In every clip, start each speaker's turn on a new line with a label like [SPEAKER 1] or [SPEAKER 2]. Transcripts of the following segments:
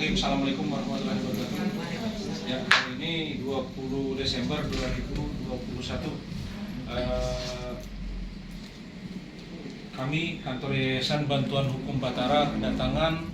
[SPEAKER 1] Bismillahirrahmanirrahim. Assalamualaikum warahmatullahi wabarakatuh. Ya, hari ini 20 Desember 2021. Kami Kantor Yayasan Bantuan Hukum Batara kedatangan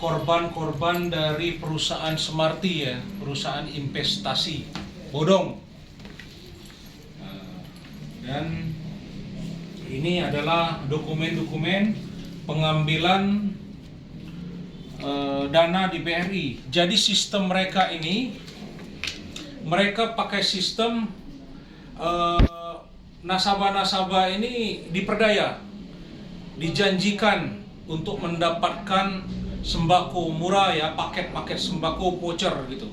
[SPEAKER 1] korban-korban dari perusahaan Smarty, ya, perusahaan investasi bodong. Dan ini adalah dokumen-dokumen pengambilan dana di BRI. Jadi sistem mereka ini, mereka pakai sistem nasabah-nasabah ini diperdaya, dijanjikan untuk mendapatkan sembako murah, ya, paket-paket sembako voucher gitu,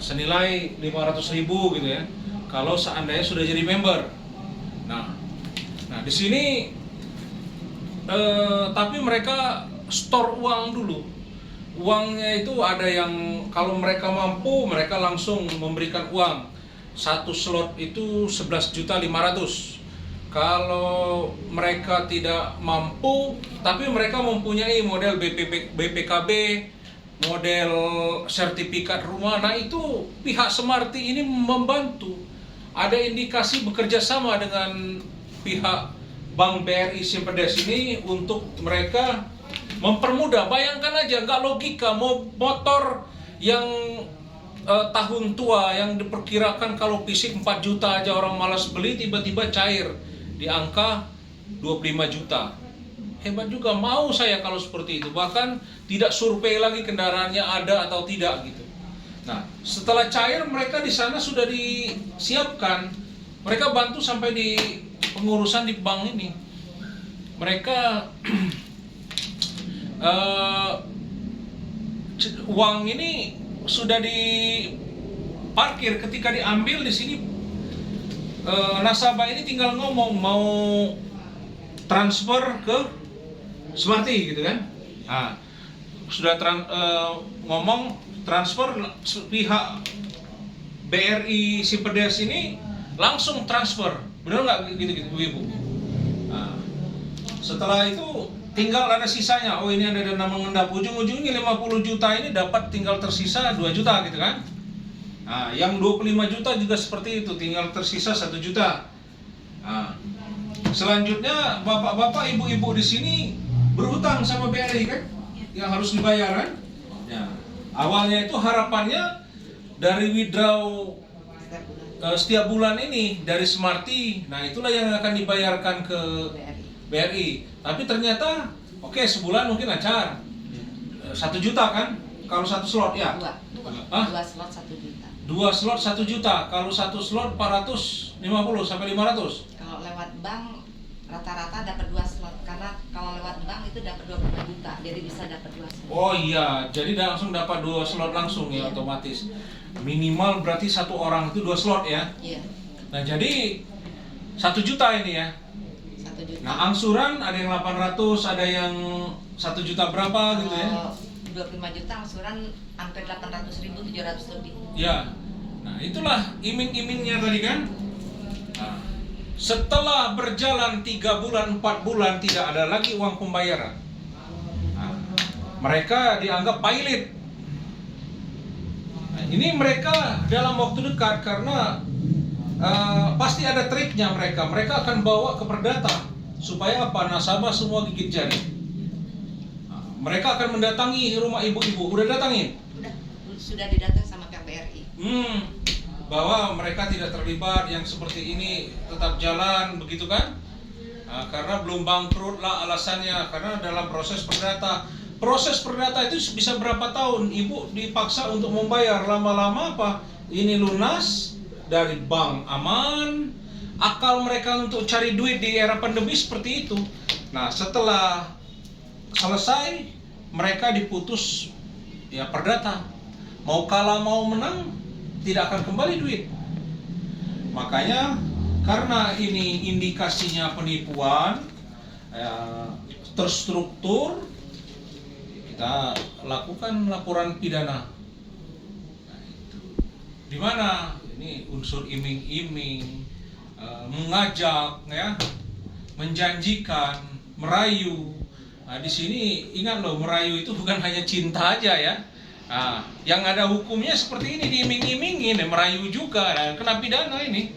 [SPEAKER 1] senilai 500.000 gitu, ya, kalau seandainya sudah jadi member. Nah di sini tapi mereka store uang dulu. Uangnya itu ada yang kalau mereka mampu, mereka langsung memberikan uang. Satu slot itu 11.500.000. Kalau mereka tidak mampu, tapi mereka mempunyai model BPKB, model sertifikat rumah, nah itu pihak Smarty ini membantu. Ada indikasi bekerja sama dengan pihak Bank BRI Simpedes ini untuk mereka mempermudah. Bayangkan aja, nggak logika, motor yang tahun tua yang diperkirakan kalau fisik 4 juta aja orang malas beli, tiba-tiba cair di angka 25 juta. Hebat juga, mau saya kalau seperti itu. Bahkan tidak survei lagi kendaraannya ada atau tidak gitu. Nah, setelah cair mereka di sana sudah disiapkan. Mereka bantu sampai di pengurusan di bank ini. Mereka uang ini sudah diparkir. Ketika diambil di sini, nasabah ini tinggal ngomong mau transfer ke Smarty gitu kan. Nah, sudah ngomong transfer, pihak BRI Simpedes ini langsung transfer. Benar nggak gitu Ibu? Nah, setelah itu tinggal ada sisanya. Oh, ini ada dana mengendap. Ujung-ujungnya 50 juta ini dapat tinggal tersisa 2 juta gitu kan. Nah, yang 25 juta juga seperti itu, tinggal tersisa 1 juta. Nah, selanjutnya bapak-bapak, ibu-ibu di sini berhutang sama BRI kan, yang harus dibayar kan. Ya, awalnya itu harapannya dari withdraw setiap bulan ini dari Smarty, nah itulah yang akan dibayarkan ke BRI. Tapi ternyata oke, sebulan mungkin lancar 1 juta kan, kalau satu slot, ya.
[SPEAKER 2] Dua slot 1 juta.
[SPEAKER 1] 2 slot 1 juta, kalau satu slot 450 sampai 500.
[SPEAKER 2] Kalau lewat bank rata-rata dapat 2 slot, karena kalau lewat bank itu dapat 20 juta, jadi bisa dapat 2 slot.
[SPEAKER 1] Oh iya, jadi langsung dapat 2 slot langsung, ya, otomatis. Minimal berarti satu orang itu 2 slot, ya.
[SPEAKER 2] Iya.
[SPEAKER 1] Nah, jadi 1 juta ini, ya.
[SPEAKER 2] 1 juta.
[SPEAKER 1] Nah, angsuran ada yang 800, ada yang 1 juta berapa gitu, ya.
[SPEAKER 2] 25 juta angsuran hampir 800.000, 700 lebih.
[SPEAKER 1] Ya. Nah, itulah iming-imingnya tadi kan. Nah, setelah berjalan 3 bulan, 4 bulan tidak ada lagi uang pembayaran. Nah, mereka dianggap pilot. Nah, ini mereka dalam waktu dekat, karena pasti ada triknya mereka. Mereka akan bawa ke Perdata supaya apa? Nasabah semua gigit jari. Nah, mereka akan mendatangi rumah ibu-ibu. Udah datangin?
[SPEAKER 2] Sudah didatang sama pihak BRI.
[SPEAKER 1] Bahwa mereka tidak terlibat, yang seperti ini tetap jalan begitu kan. Nah, karena belum bangkrut lah alasannya, karena dalam proses perdata. Proses perdata itu bisa berapa tahun, ibu dipaksa untuk membayar. Lama-lama apa? Ini lunas dari bank aman. Akal mereka untuk cari duit di era pandemi seperti itu. Nah, setelah selesai mereka diputus, ya, perdata. Mau kalah mau menang, tidak akan kembali duit. Makanya karena ini indikasinya penipuan, terstruktur, kita lakukan laporan pidana. Nah, itu di mana ini unsur iming-iming, mengajak, ya, menjanjikan, merayu, Nah, di sini ingat loh, merayu itu bukan hanya cinta aja ya. Nah, yang ada hukumnya seperti ini, diiming-imingin, merayu juga, nah, kena pidana ini.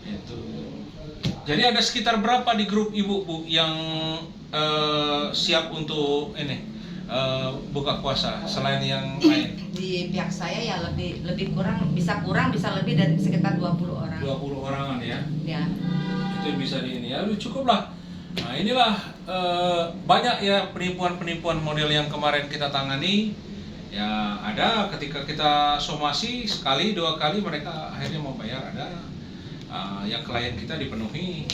[SPEAKER 1] Itu. Jadi ada sekitar berapa di grup ibu bu yang siap untuk ini buka puasa selain yang lain?
[SPEAKER 2] Di pihak saya ya lebih kurang bisa lebih dari sekitar 20 orang.
[SPEAKER 1] 20 orangan ya.
[SPEAKER 2] Ya.
[SPEAKER 1] Itu bisa di ini ya, cukup lah. Nah inilah banyak ya penipuan-penipuan model yang kemarin kita tangani. Ya ada ketika kita somasi sekali dua kali mereka akhirnya mau bayar, ada yang klien kita dipenuhi.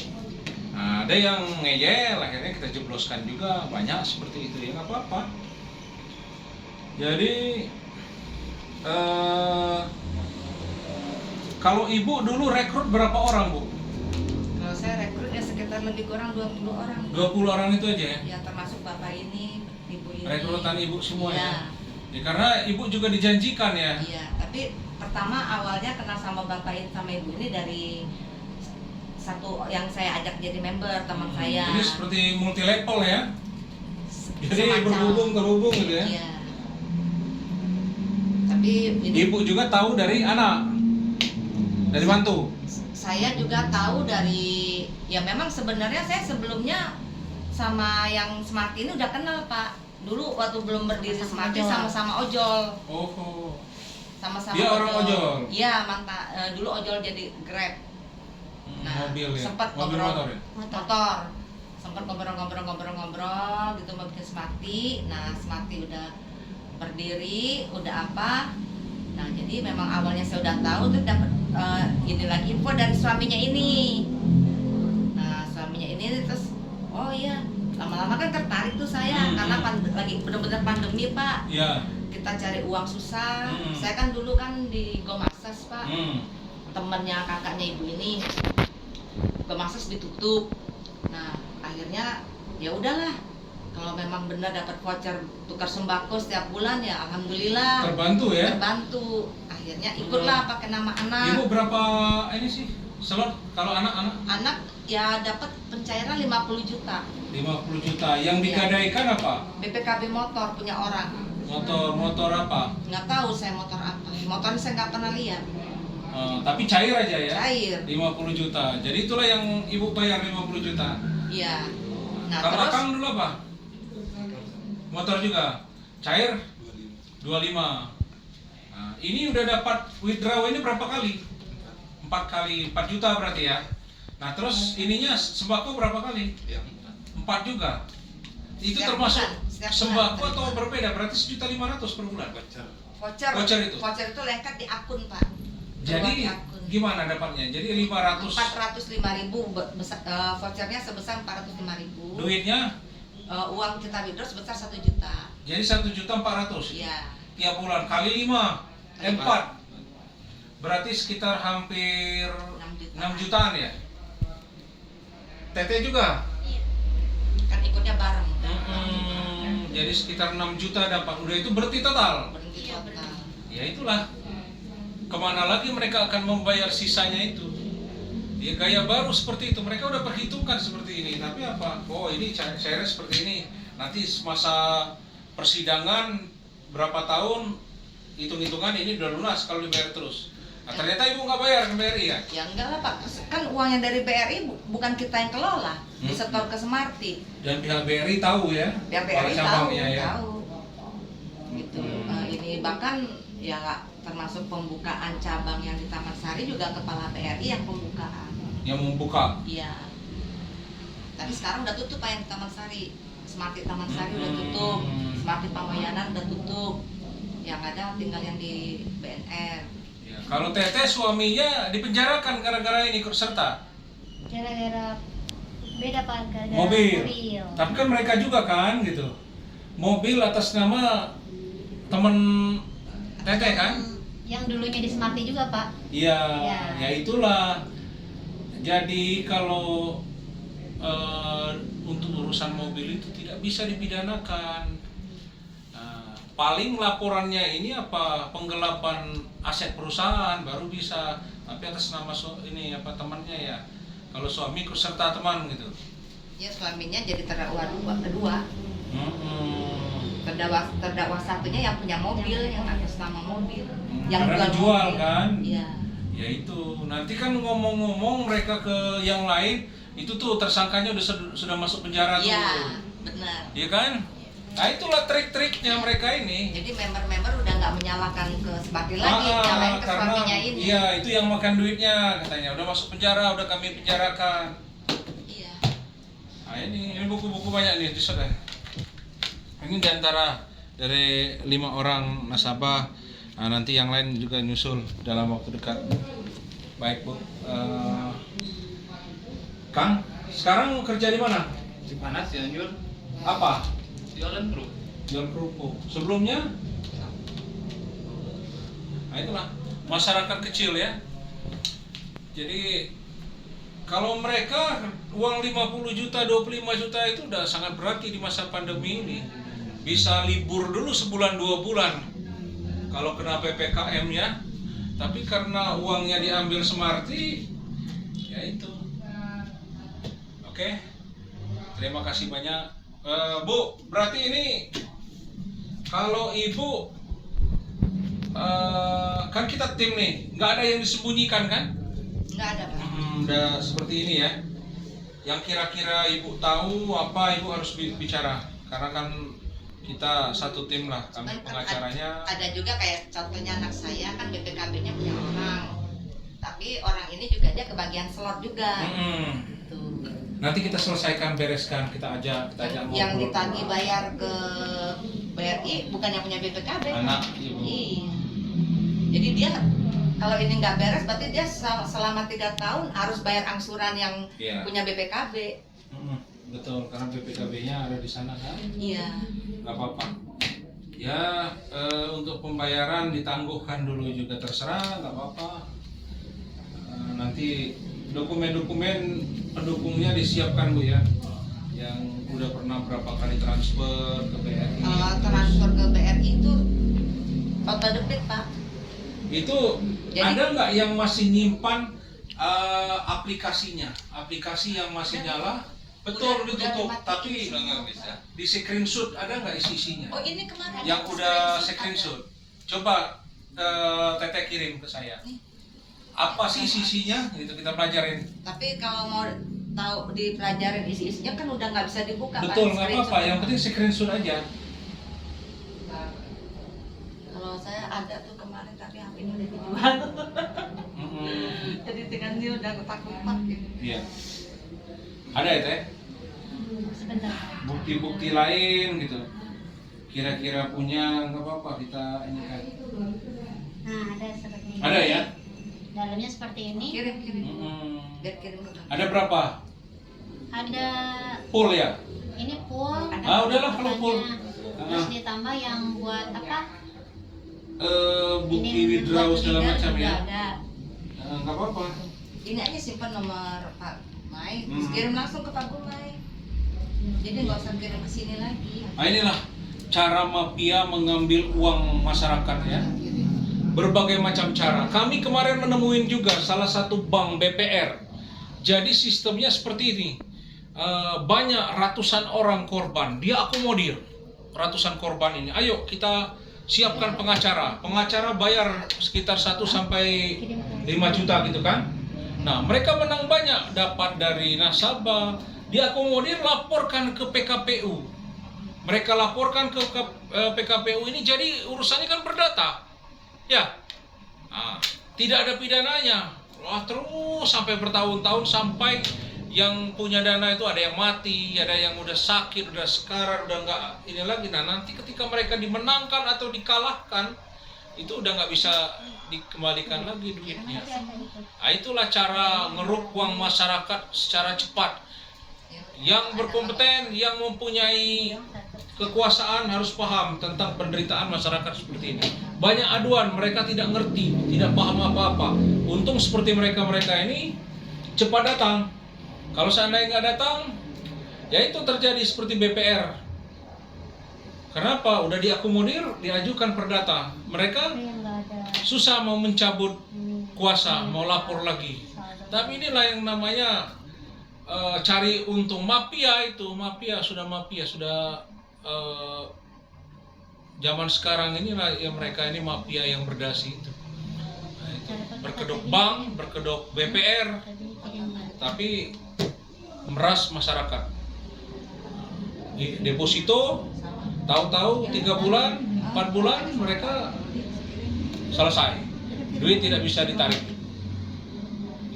[SPEAKER 1] Nah, ada yang ngeyel akhirnya kita jebloskan juga, banyak seperti itu ya, nggak apa-apa. Jadi kalau ibu dulu rekrut berapa orang bu?
[SPEAKER 2] Kalau saya rekrutnya sekitar lebih kurang 20 orang.
[SPEAKER 1] 20 orang itu aja ya?
[SPEAKER 2] Ya termasuk bapak ini, ibu ini.
[SPEAKER 1] Rekrutan ibu semua
[SPEAKER 2] ya.
[SPEAKER 1] Ya, karena ibu juga dijanjikan ya?
[SPEAKER 2] Iya, tapi pertama awalnya kenal sama bapak ini sama ibu ini dari satu yang saya ajak jadi member, teman saya.
[SPEAKER 1] Ini seperti multi level ya? Jadi
[SPEAKER 2] Semacam.
[SPEAKER 1] terhubung gitu ya?
[SPEAKER 2] Iya. Tapi ini
[SPEAKER 1] Ibu juga tahu dari anak? Dari mantu?
[SPEAKER 2] saya juga tahu dari, ya memang sebenarnya saya sebelumnya sama yang Smart ini udah kenal Pak. Dulu waktu belum berdiri Smart sama-sama ojol.
[SPEAKER 1] Oh.
[SPEAKER 2] Sama-sama
[SPEAKER 1] Dia orang ojol?
[SPEAKER 2] Iya, dulu ojol jadi Grab.
[SPEAKER 1] Mobil ya?
[SPEAKER 2] Sempat
[SPEAKER 1] Mobil motor ya?
[SPEAKER 2] Motor. Sempat ngobrol gitu mau bikin Smarty. Nah, Smarty udah berdiri, udah apa? Nah, jadi memang awalnya saya udah tahu tuh dapat ini lagi info dari suaminya ini. Nah, suaminya ini terus oh iya, lama-lama kan tertarik tuh saya karena lagi bener-bener pandemi, Pak.
[SPEAKER 1] Iya.
[SPEAKER 2] Kita cari uang susah. Saya kan dulu kan di Gomaksas, Pak. Temennya kakaknya ibu ini. Gomaksas ditutup. Nah, akhirnya ya udahlah. Kalau memang benar dapat voucher tukar sembako setiap bulan ya alhamdulillah.
[SPEAKER 1] Terbantu ya?
[SPEAKER 2] Terbantu. Akhirnya ikutlah pakai nama anak.
[SPEAKER 1] Ibu berapa ini sih slot kalau anak-anak?
[SPEAKER 2] Anak ya dapat pencairan 50 juta.
[SPEAKER 1] 50 juta. Yang digadaikan apa?
[SPEAKER 2] BPKB motor punya orang.
[SPEAKER 1] Motor apa?
[SPEAKER 2] Nggak tahu saya motor apa. Motornya saya nggak pernah lihat.
[SPEAKER 1] Tapi cair aja ya?
[SPEAKER 2] Cair.
[SPEAKER 1] 50 juta. Jadi itulah yang ibu bayar 50 juta.
[SPEAKER 2] Iya. Nah,
[SPEAKER 1] Kalau
[SPEAKER 2] terus
[SPEAKER 1] akang dulu apa? Motor juga? Cair? 25. Nah, ini udah dapat withdraw ini berapa kali? 4 kali, 4 juta berarti ya. Nah terus ininya sembako berapa kali? 4 juga. Itu
[SPEAKER 2] Setiap
[SPEAKER 1] termasuk
[SPEAKER 2] bulan, setiap
[SPEAKER 1] sembako
[SPEAKER 2] bulan.
[SPEAKER 1] atau berbeda? Berarti 1.500.000 per bulan.
[SPEAKER 2] voucher itu lengkap di akun, Pak.
[SPEAKER 1] Jadi
[SPEAKER 2] Di akun.
[SPEAKER 1] gimana dapatnya? Jadi 500.
[SPEAKER 2] 405.000 vouchernya sebesar 405.000.
[SPEAKER 1] Duitnya?
[SPEAKER 2] Uang kita withdraw sebesar 1 juta.
[SPEAKER 1] Jadi 1.400.000
[SPEAKER 2] Iya.
[SPEAKER 1] tiap bulan kali 5 4 berarti sekitar hampir 6 jutaan ya. Tete juga
[SPEAKER 2] Kan ikutnya bareng.
[SPEAKER 1] jadi sekitar 6 juta dapat, udah itu berarti total.
[SPEAKER 2] Berhenti total.
[SPEAKER 1] Ya itulah, kemana lagi mereka akan membayar sisanya itu. Ya gaya baru seperti itu, mereka udah perhitungkan seperti ini. Tapi apa? Oh ini cairnya seperti ini. Nanti masa persidangan berapa tahun, hitung-hitungan ini udah lunas kalau dibayar terus. Nah ternyata ibu nggak bayar ke BRI ya?
[SPEAKER 2] Ya enggak lah Pak, kan uangnya dari BRI bukan kita yang kelola, disetor ke Smarty.
[SPEAKER 1] Dan pihak BRI tahu ya?
[SPEAKER 2] Ya
[SPEAKER 1] Para
[SPEAKER 2] BRI
[SPEAKER 1] cabangnya ya?
[SPEAKER 2] tahu. Gitu. Ini bahkan ya termasuk pembukaan cabang yang di Taman Sari juga kepala BRI yang pembukaan.
[SPEAKER 1] Yang membuka.
[SPEAKER 2] Iya. Tapi sekarang udah tutup Pak yang di Taman Sari. Smarty Taman Sari udah tutup, Smarty Pamoyanan udah tutup. Yang ada tinggal yang di BNR.
[SPEAKER 1] Ya, kalau Tete suaminya dipenjarakan gara-gara ini ikut serta.
[SPEAKER 3] Gara-gara beda Pak, gara-gara
[SPEAKER 1] Mobil. Tapi kan mereka juga kan gitu. Mobil atas nama temen Tete kan?
[SPEAKER 3] Yang dulunya di Smarty juga Pak.
[SPEAKER 1] Iya,
[SPEAKER 3] Ya.
[SPEAKER 1] ya itulah. Jadi kalau untuk urusan mobil itu tidak bisa dipidanakan. Nah, paling laporannya ini apa penggelapan aset perusahaan baru bisa. Tapi atas nama ini apa temannya ya. Kalau suami ikut serta teman gitu.
[SPEAKER 2] Ya suaminya jadi terdakwa kedua. Terdakwa satunya yang punya mobil, yang atas nama mobil, yang
[SPEAKER 1] Karena dijual
[SPEAKER 2] mobil.
[SPEAKER 1] kan?
[SPEAKER 2] Iya.
[SPEAKER 1] Ya itu, nanti kan ngomong-ngomong mereka ke yang lain, itu tuh tersangkanya sudah masuk penjara tuh.
[SPEAKER 2] Iya, benar.
[SPEAKER 1] Iya kan? Nah itulah trik-triknya mereka ini.
[SPEAKER 2] Jadi member-member udah nggak menyalahkan ke Smati lagi, nyalain ke
[SPEAKER 1] karena
[SPEAKER 2] suaminya ini.
[SPEAKER 1] iya itu yang makan duitnya katanya, udah masuk penjara, udah kami penjarakan.
[SPEAKER 2] Iya.
[SPEAKER 1] Nah ini buku-buku banyak nih, sudah. Ini diantara dari 5 orang nasabah. Nah, nanti yang lain juga nyusul dalam waktu dekat. Baik Bu. Kang, sekarang kerja di mana?
[SPEAKER 4] Di mana Cianjur?
[SPEAKER 1] Apa?
[SPEAKER 4] Jualan bro.
[SPEAKER 1] Jual kerupuk. Sebelumnya? Nah itulah masyarakat kecil ya. Jadi kalau mereka uang 50 juta, 25 juta itu udah sangat berarti di masa pandemi ini. Bisa libur dulu sebulan 2 bulan kalau kena PPKM ya. Tapi karena uangnya diambil Smarty, ya itu. Oke. Terima kasih banyak. Bu, berarti ini kalau Ibu kan kita tim nih, nggak ada yang disembunyikan kan?
[SPEAKER 2] Nggak ada, Pak.
[SPEAKER 1] Udah seperti ini ya. Yang kira-kira Ibu tahu apa Ibu harus bicara, karena kan kita satu tim lah, kami
[SPEAKER 2] Cuman kan
[SPEAKER 1] pengacaranya.
[SPEAKER 2] ada juga kayak contohnya anak saya kan BPKB-nya punya orang, tapi orang ini juga dia kebagian slot juga. Tuh.
[SPEAKER 1] Nanti kita selesaikan, bereskan, kita ajak
[SPEAKER 2] Yang
[SPEAKER 1] ngobrol.
[SPEAKER 2] ditagih bayar ke BRI bukan yang punya BPKB.
[SPEAKER 1] Anak Ibu.
[SPEAKER 2] Iya. Jadi dia kalau ini nggak beres berarti dia selama 3 tahun harus bayar angsuran yang
[SPEAKER 1] Iya.
[SPEAKER 2] punya BPKB.
[SPEAKER 1] Betul, karena BPKB-nya ada di sana kan.
[SPEAKER 2] Iya.
[SPEAKER 1] Nggak apa-apa. Ya, untuk pembayaran ditangguhkan dulu juga terserah, nggak apa-apa. Nanti dokumen-dokumen pendukungnya disiapkan Bu ya, yang udah pernah berapa kali transfer ke BRI.
[SPEAKER 2] Kalau transfer ke BRI itu auto debit, Pak.
[SPEAKER 1] Itu
[SPEAKER 2] Jadi-
[SPEAKER 1] ada nggak yang masih nyimpan aplikasinya, aplikasi yang masih nyala? Betul
[SPEAKER 2] Udah
[SPEAKER 1] ditutup,
[SPEAKER 2] dimatiin
[SPEAKER 1] tapi
[SPEAKER 2] semua.
[SPEAKER 4] Nggak bisa.
[SPEAKER 1] di screenshot ada nggak isinya?
[SPEAKER 2] Oh, ini kemarin
[SPEAKER 1] Yang
[SPEAKER 2] ada
[SPEAKER 1] udah
[SPEAKER 2] spreadsheet
[SPEAKER 1] screenshot. Coba Teteh kirim ke saya.
[SPEAKER 2] Nih.
[SPEAKER 1] Apa sih isinya? Gitu kita pelajarin.
[SPEAKER 2] Tapi kalau mau tahu dipelajarin isi-isinya kan udah nggak bisa dibuka.
[SPEAKER 1] Betul,
[SPEAKER 2] Pak,
[SPEAKER 1] nggak
[SPEAKER 2] screenshot.
[SPEAKER 1] apa-apa. Yang penting screenshot aja.
[SPEAKER 2] Kalau saya ada tuh kemarin tapi HP-nya udah dijual. Jadi dengan dia udah ketak-ketak gitu.
[SPEAKER 1] Iya. Ada ya Teh?
[SPEAKER 3] Sebentar.
[SPEAKER 1] Bukti-bukti lain gitu. Kira-kira punya, nggak apa-apa kita ini kan.
[SPEAKER 3] Nah, ada seperti ini.
[SPEAKER 1] Ada ya?
[SPEAKER 3] Dalamnya seperti ini.
[SPEAKER 2] Kirim. Biar kirim ke
[SPEAKER 1] Ada berapa?
[SPEAKER 3] Ada
[SPEAKER 1] Full ya?
[SPEAKER 3] ini full.
[SPEAKER 1] Ah, udahlah kalau full.
[SPEAKER 3] Terus ditambah yang buat apa?
[SPEAKER 1] Bukti
[SPEAKER 3] Ini
[SPEAKER 1] withdraw
[SPEAKER 3] buat
[SPEAKER 1] segala
[SPEAKER 3] leader
[SPEAKER 1] macam
[SPEAKER 3] juga
[SPEAKER 1] ya?
[SPEAKER 3] Ada.
[SPEAKER 1] Nggak apa-apa.
[SPEAKER 2] Ini aja simpan nomor Pak Mai, terus
[SPEAKER 1] Hmm.
[SPEAKER 2] kirim langsung ke Pak Gumai. Jadi nggak usah kirim ke sini lagi.
[SPEAKER 1] Nah inilah cara mafia mengambil uang masyarakat ya. Berbagai macam cara. Kami kemarin menemuin juga salah satu bank BPR. Jadi sistemnya seperti ini. Banyak ratusan orang korban. Dia akomodir ratusan korban ini. Ayo kita siapkan pengacara. Pengacara bayar sekitar 1 sampai 5 juta gitu kan. Nah, mereka menang banyak, dapat dari nasabah, diakomodir, laporkan ke PKPU. Mereka laporkan ke PKPU ini, jadi urusannya kan berdata. Ya, nah, tidak ada pidananya. Wah, terus sampai bertahun-tahun, sampai yang punya dana itu ada yang mati, ada yang udah sakit, udah sekarat, udah nggak ini lagi. Nah, nanti ketika mereka dimenangkan atau dikalahkan, itu udah nggak bisa dikembalikan lagi duitnya. Nah, itulah cara ngeruk uang masyarakat secara cepat. Yang berkompeten, yang mempunyai kekuasaan harus paham tentang penderitaan masyarakat seperti ini. Banyak aduan, mereka tidak ngerti, tidak paham apa-apa. Untung seperti mereka-mereka ini cepat datang. Kalau seandainya nggak datang, ya itu terjadi seperti BPR. Kenapa? Udah diakomodir, diajukan perdata. Mereka
[SPEAKER 3] Yang nggak ada.
[SPEAKER 1] susah mau mencabut kuasa, mau lapor lagi. Tapi inilah yang namanya cari untung. Mafia sudah zaman sekarang ini ya mereka ini mafia yang berdasi itu. Nah, itu berkedok bank, berkedok BPR, tapi meras masyarakat. Deposito tahu-tahu 3 bulan, 4 bulan mereka selesai. Duit tidak bisa ditarik.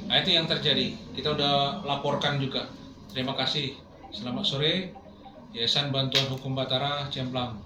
[SPEAKER 1] Nah, itu yang terjadi. Kita udah laporkan juga. Terima kasih. Selamat sore. Yayasan Bantuan Hukum Batara Ciamplang.